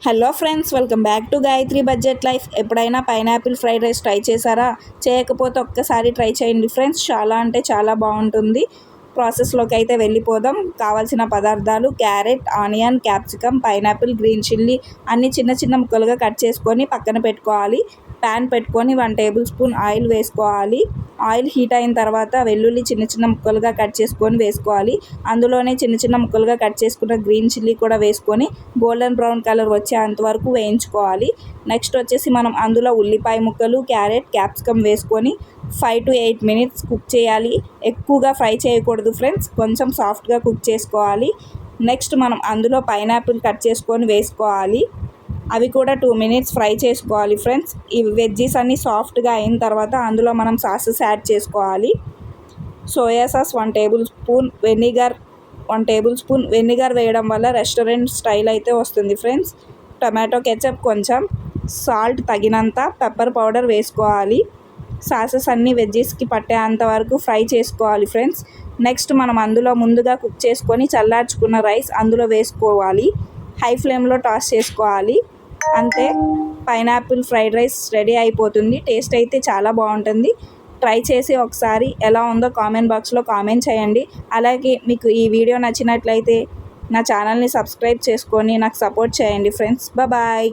Hello friends, welcome back to Gayatri budget life. ఎప్పుడైనా pineapple fried rice try చేశారా? చేయకపోతే ఒక్కసారి ట్రై చేయండి ఫ్రెండ్స్. చాలా అంటే చాలా బాగుంటుంది. ప్రాసెస్లోకి అయితే వెళ్ళిపోదాం. కావాల్సిన పదార్థాలు: carrot, onion, capsicum, pineapple, green chilli అన్నీ చిన్న చిన్న ముక్కలుగా కట్ చేసుకొని పక్కన పెట్టుకోవాలి. ప్యాన్ పెట్టుకొని 1 టేబుల్ స్పూన్ ఆయిల్ వేసుకోవాలి. ఆయిల్ హీట్ అయిన తర్వాత వెల్లుల్లి చిన్న చిన్న ముక్కలుగా కట్ చేసుకొని వేసుకోవాలి. అందులోనే చిన్న చిన్న ముక్కలుగా కట్ చేసుకున్న గ్రీన్ చిల్లీ కూడా వేసుకొని గోల్డెన్ బ్రౌన్ కలర్ వచ్చేంత వరకు వేయించుకోవాలి. నెక్స్ట్ వచ్చేసి మనం అందులో ఉల్లిపాయ ముక్కలు, క్యారెట్, క్యాప్సికమ్ వేసుకొని 5 to 8 minutes కుక్ చేయాలి. ఎక్కువగా ఫ్రై చేయకూడదు ఫ్రెండ్స్, కొంచెం సాఫ్ట్గా కుక్ చేసుకోవాలి. నెక్స్ట్ మనం అందులో పైనాపిల్ కట్ చేసుకొని వేసుకోవాలి. అవి కూడా 2 minutes ఫ్రై చేసుకోవాలి ఫ్రెండ్స్. ఈ వెజ్జీస్ అన్నీ సాఫ్ట్గా అయిన తర్వాత అందులో మనం సాసెస్ యాడ్ చేసుకోవాలి. Soya sauce 1 table spoon, vinegar 1 table spoon. Vinegar వేయడం వల్ల రెస్టారెంట్ స్టైల్ అయితే వస్తుంది ఫ్రెండ్స్. టమాటో కెచప్ కొంచెం, సాల్ట్ తగినంత, పెప్పర్ పౌడర్ వేసుకోవాలి. సాసెస్ అన్నీ వెజ్జీస్కి పట్టేంత వరకు ఫ్రై చేసుకోవాలి ఫ్రెండ్స్. నెక్స్ట్ మనం అందులో ముందుగా కుక్ చేసుకొని చల్లార్చుకున్న రైస్ అందులో వేసుకోవాలి. హై ఫ్లేమ్లో టాస్ చేసుకోవాలి. అంతే, పైనాపిల్ ఫ్రైడ్ రైస్ రెడీ అయిపోతుంది. టేస్ట్ అయితే చాలా బాగుంటుంది. ట్రై చేసి ఒకసారి ఎలా ఉందో కామెంట్ బాక్స్లో కామెంట్ చేయండి. అలాగే మీకు ఈ వీడియో నచ్చినట్లయితే నా ఛానల్ని సబ్స్క్రైబ్ చేసుకొని నాకు సపోర్ట్ చేయండి ఫ్రెండ్స్. బాయ్.